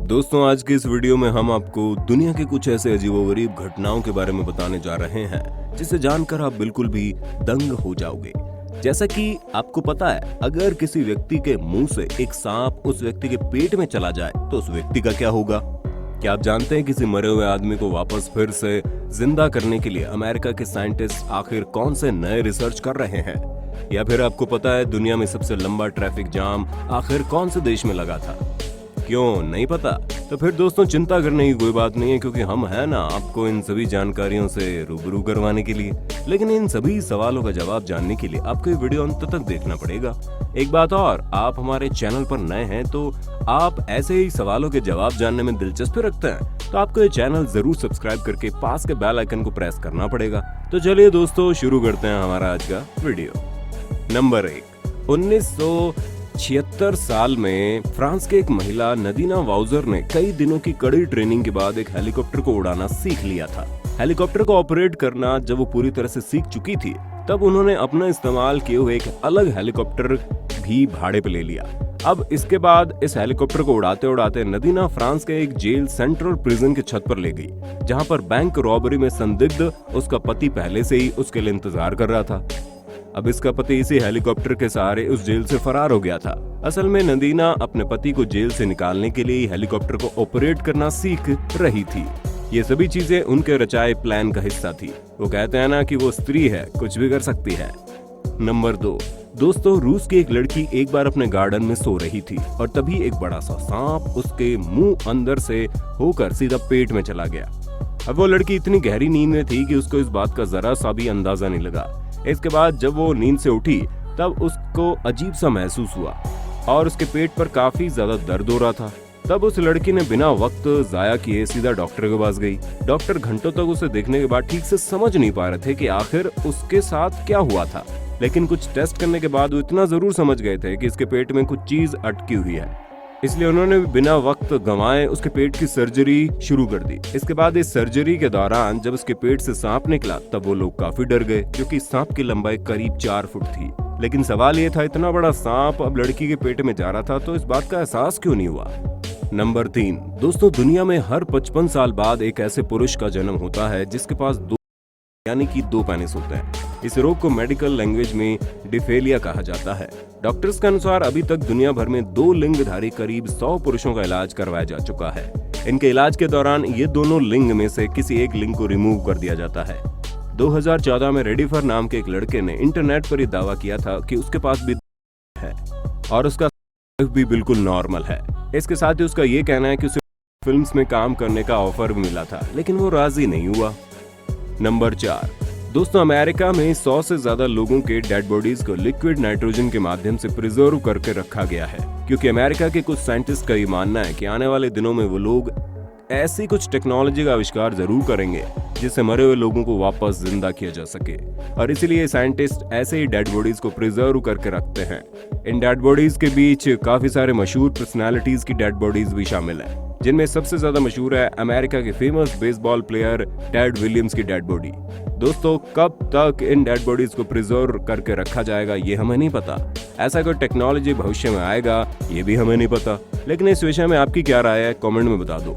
दोस्तों, आज के इस वीडियो में हम आपको दुनिया के कुछ ऐसे अजीबोगरीब घटनाओं के बारे में बताने जा रहे हैं जिसे जानकर आप बिल्कुल भी दंग हो जाओगे। जैसा कि आपको पता है, अगर किसी व्यक्ति के मुंह से एक सांप उस व्यक्ति के पेट में चला जाए तो उस व्यक्ति का क्या होगा? क्या आप जानते हैं किसी मरे हुए आदमी को वापस फिर से जिंदा करने के लिए अमेरिका के साइंटिस्ट आखिर कौन से नए रिसर्च कर रहे हैं? या फिर आपको पता है दुनिया में सबसे लंबा ट्रैफिक जाम आखिर कौन से देश में लगा था? क्यों नहीं पता? तो फिर दोस्तों, चिंता करने की कोई बात नहीं है, क्योंकि हम है ना आपको इन सभी जानकारियों से रूबरू करवाने के लिए। लेकिन इन सभी सवालों का जवाब जानने के लिए आपको ये वीडियो अंत तक देखना पड़ेगा। एक बात और, आप हमारे चैनल पर नए हैं तो आप ऐसे ही सवालों के जवाब जानने में दिलचस्पी रखते हैं तो आपको ये चैनल जरूर सब्सक्राइब करके पास के बेल आइकन को प्रेस करना पड़ेगा। तो चलिए दोस्तों, शुरू करते हैं हमारा आज का वीडियो। नंबर 1, 1976 साल में फ्रांस के एक महिला नदीना वाउजर ने कई दिनों की कड़ी ट्रेनिंग के बाद एक हेलीकॉप्टर को उड़ाना सीख लिया था। हेलीकॉप्टर को ऑपरेट करना जब वो पूरी तरह से सीख चुकी थी, तब उन्होंने अपना इस्तेमाल किए हुए एक अलग हेलीकॉप्टर भी भाड़े पे ले लिया। अब इसके बाद इस हेलीकॉप्टर को उड़ाते उड़ाते नदीना फ्रांस के एक जेल सेंट्रल प्रिजन की छत पर ले गई, जहां पर बैंक रॉबरी में संदिग्ध उसका पति पहले से ही उसके लिए इंतजार कर रहा था। अब इसका पति इसी हेलीकॉप्टर के सहारे उस जेल से फरार हो गया था। असल में नदीना अपने पति को जेल से निकालने के लिए हेलीकॉप्टर को ऑपरेट करना सीख रही थी। ये सभी चीजें उनके रचाए प्लान का हिस्सा थी। वो कहते हैं ना कि वो स्त्री है, कुछ भी कर सकती है। नंबर 2, दोस्तों, रूस की एक लड़की एक बार अपने गार्डन में सो रही थी और तभी एक बड़ा सा सांप उसके मुंह अंदर से होकर सीधा पेट में चला गया। अब वो लड़की इतनी गहरी नींद में थी कि उसको इस बात का जरा सा भी अंदाजा नहीं लगा। इसके बाद जब वो नींद से उठी तब उसको अजीब सा महसूस हुआ और उसके पेट पर काफी ज्यादा दर्द हो रहा था। तब उस लड़की ने बिना वक्त जाया किए सीधा डॉक्टर के पास गई। डॉक्टर घंटों तक उसे देखने के बाद ठीक से समझ नहीं पा रहे थे कि आखिर उसके साथ क्या हुआ था, लेकिन कुछ टेस्ट करने के बाद वो इतना जरूर समझ गए थे कि इसके पेट में कुछ चीज अटकी हुई है। इसलिए उन्होंने बिना वक्त गंवाए उसके पेट की सर्जरी शुरू कर दी। इसके बाद इस सर्जरी के दौरान जब उसके पेट से सांप निकला तब वो लोग काफी डर गए, क्योंकि सांप की लंबाई करीब 4 फुट थी। लेकिन सवाल ये था, इतना बड़ा सांप अब लड़की के पेट में जा रहा था तो इस बात का एहसास क्यों नहीं हुआ? नंबर 3, दोस्तों, दुनिया में हर 55 साल बाद एक ऐसे पुरुष का जन्म होता है जिसके पास यानी कि 2 पेनिस होते हैं। इस रोग को मेडिकल लैंग्वेज में डिफेलिया कहा जाता है। डॉक्टर्स के अनुसार अभी तक दुनिया भर में 2 लिंगधारी करीब 100 पुरुषों का इलाज करवाया जा चुका है। इनके इलाज के दौरान ये दोनों लिंग में से किसी एक लिंग को रिमूव कर दिया जाता है। 2014 में रेडिफर नाम के एक लड़के ने इंटरनेट पर यह दावा किया था कि उसके पास भी है और उसका भी बिल्कुल नॉर्मल है। इसके साथ ही उसका ये कहना है कि उसे फिल्म्स में काम करने का ऑफर भी मिला था, लेकिन वो राजी नहीं हुआ। नंबर 4, दोस्तों, अमेरिका में 100 से ज्यादा लोगों के डेड बॉडीज को लिक्विड नाइट्रोजन के माध्यम से प्रिजर्व करके रखा गया है, क्योंकि अमेरिका के कुछ साइंटिस्ट का ये मानना है कि आने वाले दिनों में वो लोग ऐसी कुछ टेक्नोलॉजी का आविष्कार जरूर करेंगे जिससे मरे हुए लोगों को वापस जिंदा किया जा सके, और इसीलिए साइंटिस्ट ऐसे ही डेड बॉडीज को प्रिजर्व करके रखते हैं। इन डेड बॉडीज के बीच काफी सारे मशहूर पर्सनालिटीज की डेड बॉडीज भी शामिल है, जिनमें सबसे ज्यादा मशहूर है अमेरिका के famous baseball player Ted Williams की डेड बॉडी। दोस्तों, कब तक इन डेड बॉडीज को प्रिजर्व करके रखा जाएगा ये हमें नहीं पता। ऐसा कोई टेक्नोलॉजी भविष्य में आएगा ये भी हमें नहीं पता। लेकिन इस विषय में आपकी क्या राय है, कमेंट में बता दो।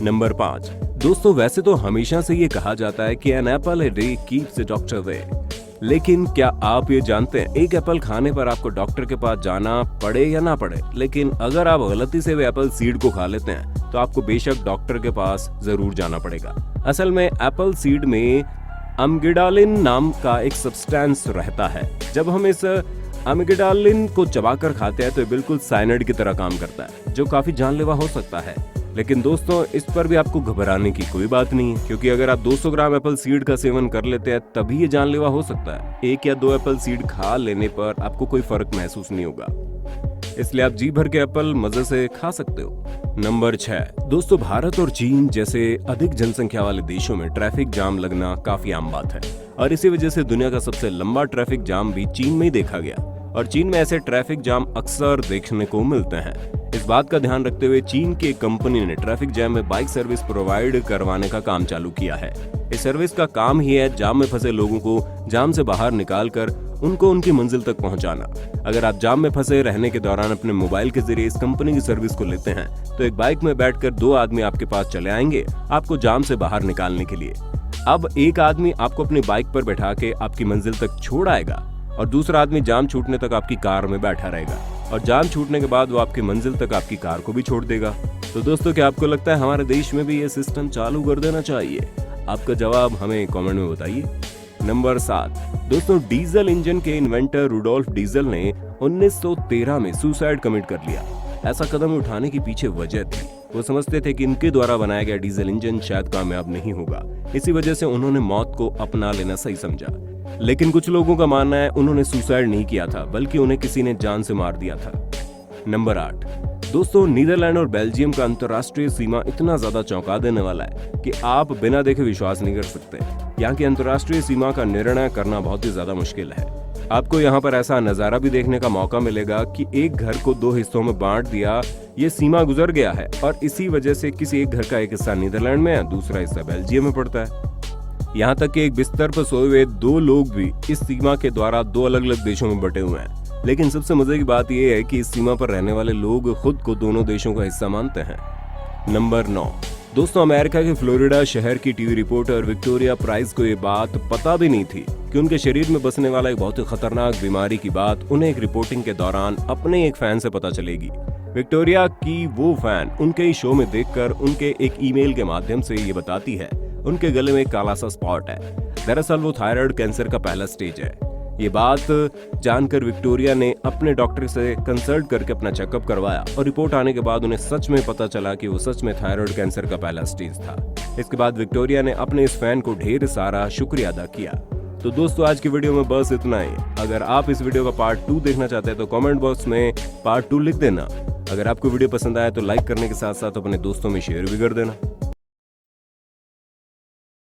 नंबर 5, दोस्तों, वैसे तो हमेशा से ये कहा जाता है कि an apple a day keeps the doctor away, लेकिन क्या आप ये जानते हैं एक एप्पल खाने पर आपको डॉक्टर के पास जाना पड़े या ना पड़े? लेकिन अगर आप गलती से भी एप्पल सीड को खा लेते हैं तो आपको बेशक डॉक्टर के पास जरूर जाना पड़ेगा। असल में एप्पल सीड में अमिग्डालिन नाम का एक सब्सटेंस रहता है। जब हम इस अमिग्डालिन को चबाकर खाते हैं तो बिल्कुल साइनाइड की तरह काम करता है, जो काफी जानलेवा हो सकता है। लेकिन दोस्तों, इस पर भी आपको घबराने की कोई बात नहीं है, क्योंकि अगर आप 200 ग्राम एप्पल सीड का सेवन कर लेते हैं तभी ये जानलेवा हो सकता है। 1 या 2 एप्पल सीड खा लेने पर आपको कोई फर्क महसूस नहीं होगा, इसलिए आप जी भर के एप्पल मजे से खा सकते हो। नंबर 6, दोस्तों, भारत और चीन जैसे अधिक जनसंख्या वाले देशों में ट्रैफिक जाम लगना काफी आम बात है, और इसी वजह से दुनिया का सबसे लंबा ट्रैफिक जाम भी चीन में ही देखा गया। और चीन में ऐसे ट्रैफिक जाम अक्सर देखने को मिलते हैं। इस बात का ध्यान रखते हुए चीन की एक कंपनी ने ट्रैफिक जैम में बाइक सर्विस प्रोवाइड करवाने का काम चालू किया है। इस सर्विस का काम ही है जाम में फंसे लोगों को जाम से बाहर निकालकर उनको उनकी मंजिल तक पहुंचाना। अगर आप जाम में फंसे रहने के दौरान अपने मोबाइल के जरिए इस कंपनी की सर्विस को लेते हैं तो एक बाइक में बैठकर 2 आदमी आपके पास चले आएंगे आपको जाम से बाहर निकालने के लिए। अब एक आदमी आपको अपनी बाइक पर बैठा के आपकी मंजिल तक छोड़ आएगा और दूसरा आदमी जाम छूटने तक आपकी कार में बैठा रहेगा और जाम छूटने के बाद वो आपकी मंजिल तक आपकी कार को भी छोड़ देगा। तो दोस्तों, क्या आपको लगता है हमारे देश में भी ये सिस्टम चालू कर देना चाहिए? आपका जवाब हमें कमेंट में बताइए। नंबर 7 दोस्तों, डीजल इंजन के इन्वेंटर रुडोल्फ डीजल ने 1913 में सुसाइड कमिट कर लिया। ऐसा कदम उठाने की पीछे वजह थी, वो समझते थे कि इनके द्वारा बनाया गया डीजल इंजन शायद कामयाब नहीं होगा। इसी वजह से उन्होंने मौत को अपना लेना सही समझा। लेकिन कुछ लोगों का मानना है उन्होंने सुसाइड नहीं किया था, बल्कि उन्हें किसी ने जान से मार दिया था। नंबर 8 दोस्तों, नीदरलैंड और बेल्जियम का अंतर्राष्ट्रीय सीमा इतना ज्यादा चौंका देने वाला है कि आप बिना देखे विश्वास नहीं कर सकते। यहाँ की अंतर्राष्ट्रीय सीमा का निर्णय करना बहुत ही ज्यादा मुश्किल है। आपको यहाँ पर ऐसा नजारा भी देखने का मौका मिलेगा कि एक घर को 2 हिस्सों में बांट दिया, ये सीमा गुजर गया है और इसी वजह से किसी एक घर का एक हिस्सा नीदरलैंड में है, दूसरा हिस्सा बेल्जियम में पड़ता है। यहाँ तक कि एक बिस्तर पर सोए हुए 2 लोग भी इस सीमा के द्वारा 2 अलग अलग देशों में बटे हुए हैं। लेकिन सबसे मजे की बात यह है कि इस सीमा पर रहने वाले लोग खुद को दोनों देशों का हिस्सा मानते हैं। नंबर 9 दोस्तों, अमेरिका के फ्लोरिडा शहर की टीवी रिपोर्टर विक्टोरिया प्राइस को ये बात पता भी नहीं थी कि उनके शरीर में बसने वाला एक बहुत ही खतरनाक बीमारी की बात उन्हें एक रिपोर्टिंग के दौरान अपने एक फैन से पता चलेगी। विक्टोरिया की वो फैन उनके ही शो में देखकर उनके एक ईमेल के माध्यम से ये बताती है उनके गले में एक काला सा स्पॉट है। दरअसल वो थायराइड कैंसर का पहला स्टेज है। ये बात जानकर विक्टोरिया ने अपने डॉक्टर से कंसल्ट करके अपना चेकअप करवाया और रिपोर्ट आने के बाद उन्हें सच में पता चला कि वो सच में थायराइड कैंसर का पहला स्टेज था। इसके बाद विक्टोरिया ने अपने इस फैन को ढेर सारा शुक्रिया अदा किया। तो दोस्तों, आज की वीडियो में बस इतना ही। अगर आप इस वीडियो का पार्ट 2 देखना चाहते हैं तो कमेंट बॉक्स में पार्ट 2 लिख देना। अगर आपको वीडियो पसंद आया तो लाइक करने के साथ साथ अपने दोस्तों में शेयर भी कर देना।